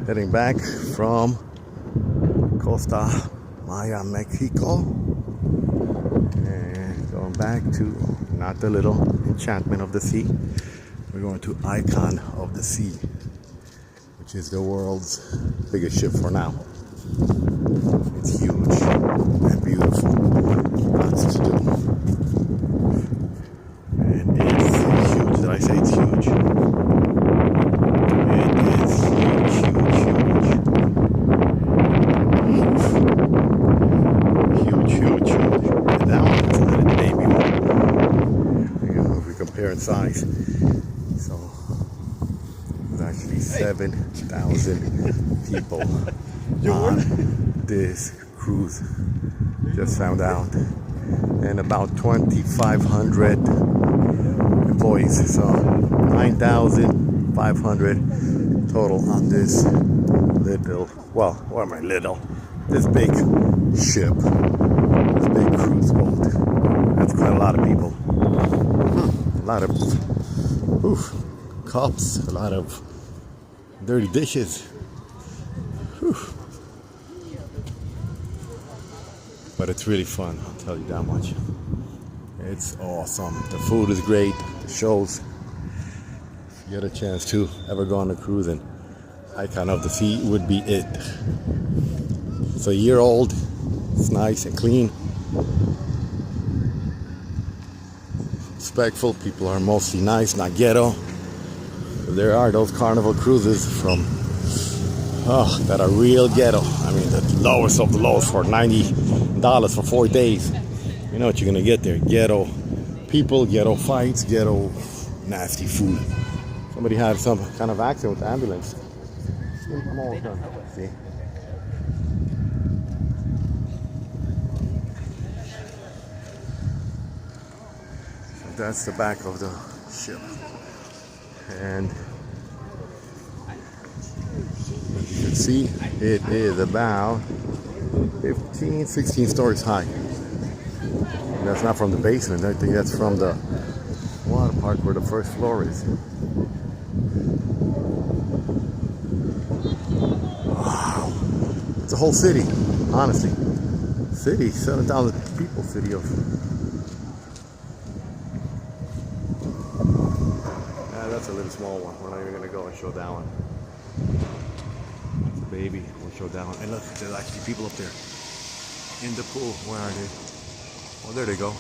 Heading back from Costa Maya, Mexico, and going back to not the little enchantment of the sea. We're going to Icon of the Sea, which is the world's biggest ship for now. It's huge and beautiful. Lots to do. And it's huge. Did I say it's huge? It is huge, huge, huge. Huge, huge, huge. And that one is a little baby one. You know, if we compare in size. So there's actually 7,000 people on this cruise. Just found out. And about 2,500 employees. So 9,500 total on this little, well, what am I little? This big ship. This big cruise boat. That's quite a lot of people. A lot of cups, a lot of dirty dishes. Whew. But it's really fun, I'll tell you that much. It's awesome. The food is great, the shows. If you get a chance to ever go on a cruise, and Icon of the Sea would be it. It's a year old, it's nice and clean. Respectful, people are mostly nice, not ghetto. There are those Carnival cruises from that are real ghetto. I mean, the lowest of the lowest for $90 for 4 days. You know what you're gonna get there: ghetto people, ghetto fights, ghetto nasty food. Somebody had some kind of accident with the ambulance. I'm almost done. See? So that's the back of the ship. And as you can see, it is about 15, 16 stories high. And that's not from the basement. I think that's from the water park where the first floor is. Wow. It's a whole city, honestly. City, 7,000 people, city of... That's a little small one. We're not even gonna go and show that one. It's a baby. We'll show that one. And look, there's actually people up there in the pool. Where are they? Oh, there they go.